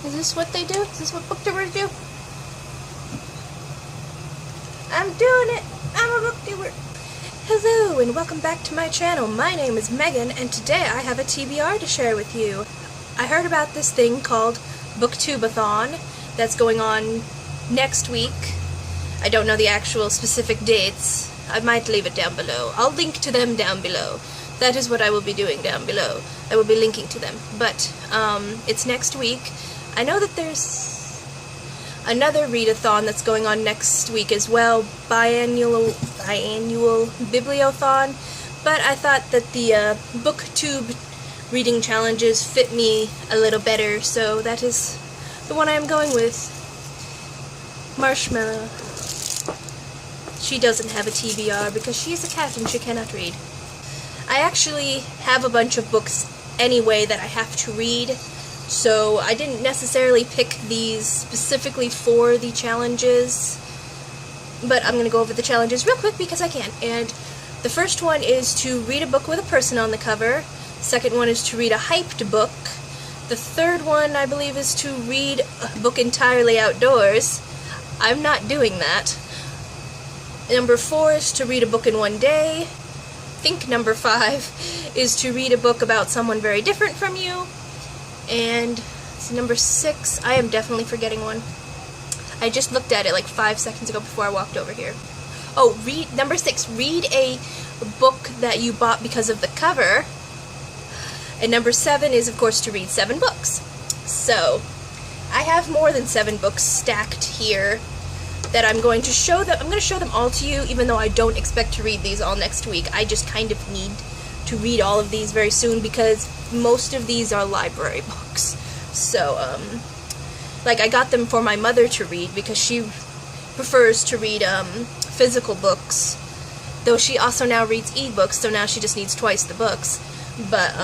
Is this what they do? Is this what booktubers do? I'm doing it! I'm a booktuber! Hello and welcome back to my channel. My name is Megan and today I have a TBR to share with you. I heard about this thing called BOOKTUBEATHON that's going on next week. I don't know the actual specific dates. I might leave it down below. I'll link to them down below. That is what I will be doing down below. I will be linking to them. But it's next week. I know that there's another readathon that's going on next week as well, biannual bibliothon, but I thought that the booktube reading challenges fit me a little better, so that is the one I am going with. Marshmallow. She doesn't have a TBR because she's a cat and she cannot read. I actually have a bunch of books anyway that I have to read, so I didn't necessarily pick these specifically for the challenges, but I'm going to go over the challenges real quick because I can. And the first one is to read a book with a person on the cover. The second one is to read a hyped book. The third one, I believe, is to read a book entirely outdoors. I'm not doing that. Number 4 is to read a book in one day. I think number 5 is to read a book about someone very different from you. And number 6, I am definitely forgetting one. I just looked at it like 5 seconds ago before I walked over here. Oh, number 6, read a book that you bought because of the cover. And number 7 is, of course, to read 7 books. So, I have more than 7 books stacked here that I'm going to show them. I'm going to show them all to you, even though I don't expect to read these all next week. I just kind of need to read all of these very soon because most of these are library books. So, like, I got them for my mother to read because she prefers to read physical books, though she also now reads ebooks, so now she just needs twice the books. But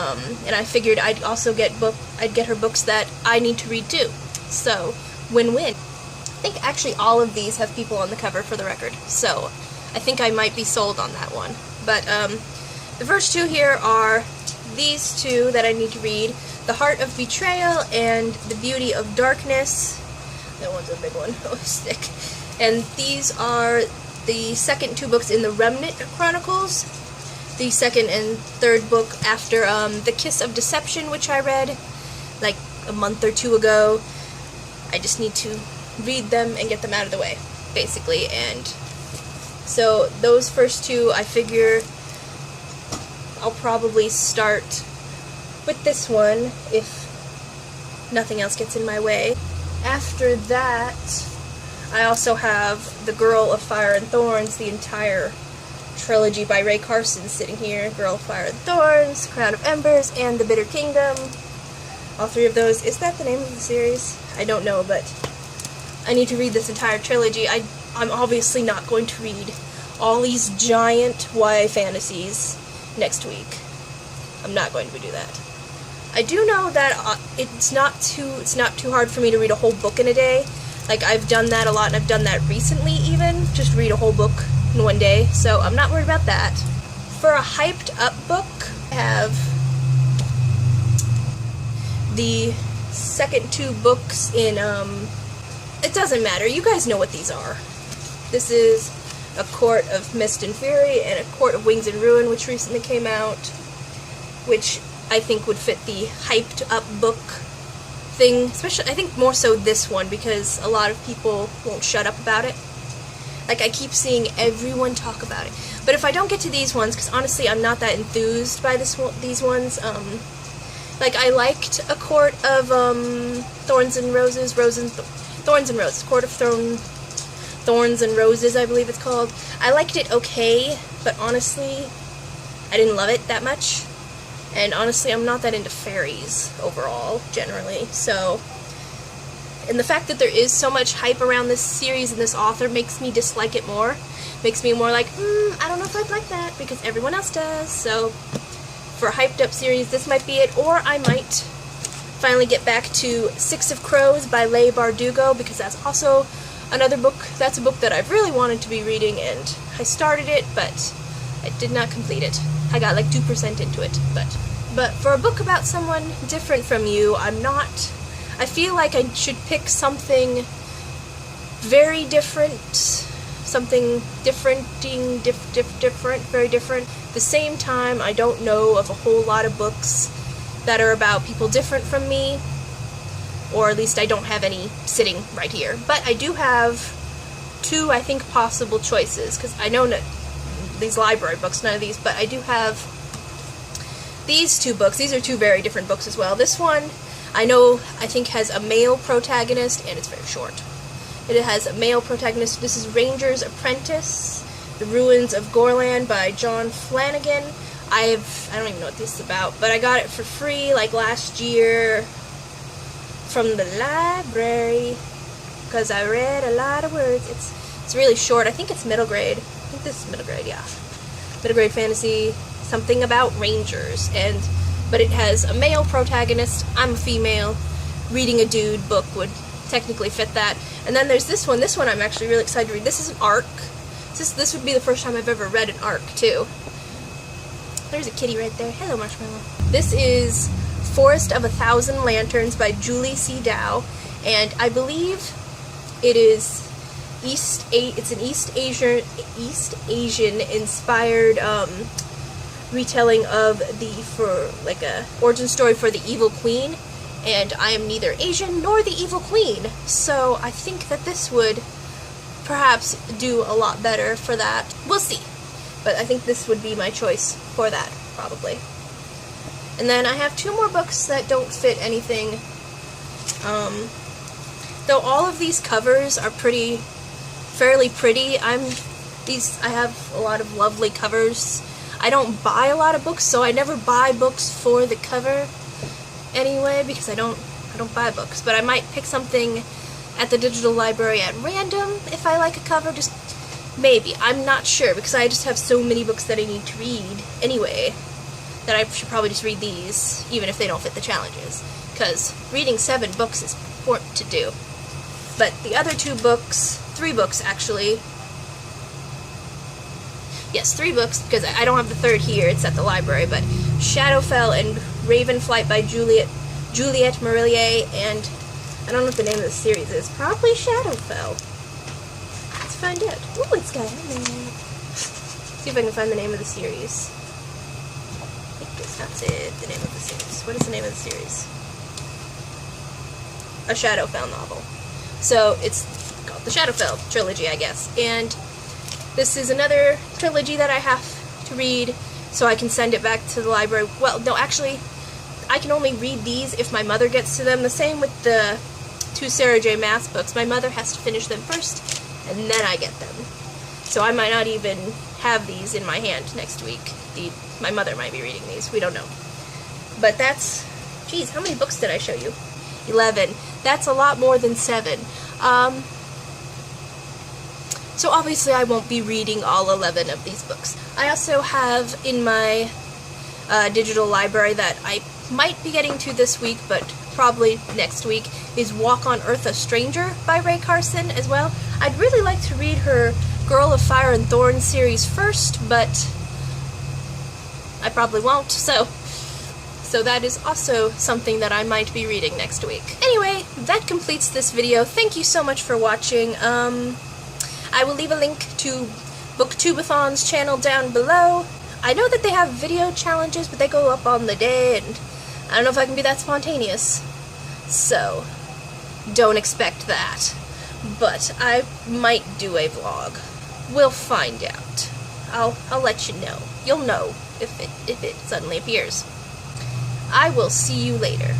and I figured I'd also get her books that I need to read too. So, win-win. I think actually all of these have people on the cover, for the record, so I think I might be sold on that one. But the first 2 here are these 2 that I need to read: The Heart of Betrayal and The Beauty of Darkness. That one's a big one. Oh, it's thick. And these are the second 2 books in the Remnant Chronicles. The second and third book after The Kiss of Deception, which I read like a month or 2 ago. I just need to read them and get them out of the way, basically. And so those first 2, I figure I'll probably start with this one if nothing else gets in my way. After that, I also have The Girl of Fire and Thorns, the entire trilogy by Carson sitting here. Girl of Fire and Thorns, Crown of Embers, and The Bitter Kingdom. All 3 of those. Is that the name of the series? I don't know, but I need to read this entire trilogy. I'm obviously not going to read all these giant YA fantasies next week. I'm not going to do that. I do know that it's not too hard for me to read a whole book in a day. Like, I've done that a lot, and I've done that recently even, just read a whole book in one day, so I'm not worried about that. For a hyped up book, I have the second 2 books in, it doesn't matter, you guys know what these are. This is A Court of Mist and Fury and A Court of Wings and Ruin, which recently came out, which I think would fit the hyped up book thing, especially I think more so this one because a lot of people won't shut up about it. Like, I keep seeing everyone talk about it. But if I don't get to these ones, because honestly I'm not that enthused by these ones, like, I liked A Court of Thorns and Roses, Thorns and Roses, Court of Thorns and Roses, I believe it's called. I liked it okay, but honestly, I didn't love it that much. And honestly, I'm not that into fairies overall, generally. So, and the fact that there is so much hype around this series and this author makes me dislike it more. Makes me more like, I don't know if I'd like that, because everyone else does. So, for a hyped up series, this might be it. Or I might finally get back to 6 of Crows by Leigh Bardugo, because that's also another book. That's a book that I've really wanted to be reading, and I started it, but I did not complete it. I got like 2% into it, but for a book about someone different from you, I'm not I feel like I should pick something very different, something different, very different. At the same time, I don't know of a whole lot of books that are about people different from me, or at least I don't have any sitting right here. But I do have two, I think, possible choices, because I know that these library books, none of these, but I do have these two books. These are two very different books as well. This one, I think has a male protagonist, and it's very short. It has a male protagonist. This is Ranger's Apprentice, The Ruins of Gorlan by John Flanagan. I don't even know what this is about, but I got it for free like last year from the library because I read a lot of words. It's really short. I think it's middle grade. I think this is middle grade, yeah. Middle grade fantasy, something about rangers, but it has a male protagonist. I'm a female. Reading a dude book would technically fit that. And then there's this one. This one I'm actually really excited to read. This is an arc. This would be the first time I've ever read an arc, too. There's a kitty right there. Hello, Marshmallow. This is Forest of 1,000 Lanterns by Julie C Dao, and I believe it is it's an East Asian inspired retelling of a origin story for the Evil Queen, and I am neither Asian nor the Evil Queen, so I think that this would perhaps do a lot better for that. We'll see, but I think this would be my choice for that, probably. And then I have two more books that don't fit anything, though all of these covers are fairly pretty. I have a lot of lovely covers. I don't buy a lot of books, so I never buy books for the cover anyway, because I don't buy books, but I might pick something at the digital library at random if I like a cover, just maybe. I'm not sure, because I just have so many books that I need to read anyway, that I should probably just read these, even if they don't fit the challenges, because reading 7 books is important to do. But the other 3 books actually, yes, 3 books, because I don't have the third here, it's at the library, but Shadowfell and Ravenflight by Juliet Marillier, and I don't know what the name of the series is, probably Shadowfell. Let's find out. Ooh, it's got see if I can find the name of the series. I think that's it, the name of the series. What is the name of the series? A Shadowfell novel. So it's called the Shadowfell trilogy, I guess. And this is another trilogy that I have to read, so I can send it back to the library. Well, no, actually, I can only read these if my mother gets to them. The same with the 2 Sarah J. Maas books. My mother has to finish them first, and then I get them. So I might not even have these in my hand next week. My mother might be reading these. We don't know. But that's... Geez, how many books did I show you? 11. That's a lot more than 7. So obviously I won't be reading all 11 of these books. I also have in my digital library that I might be getting to this week, but probably next week, is Walk on Earth a Stranger by Rae Carson as well. I'd really like to read her Girl of Fire and Thorns series first, but I probably won't, so that is also something that I might be reading next week. Anyway, that completes this video. Thank you so much for watching. I will leave a link to BookTubeathon's channel down below. I know that they have video challenges, but they go up on the day, and I don't know if I can be that spontaneous. So, don't expect that. But I might do a vlog. We'll find out. I'll let you know. You'll know if it suddenly appears. I will see you later.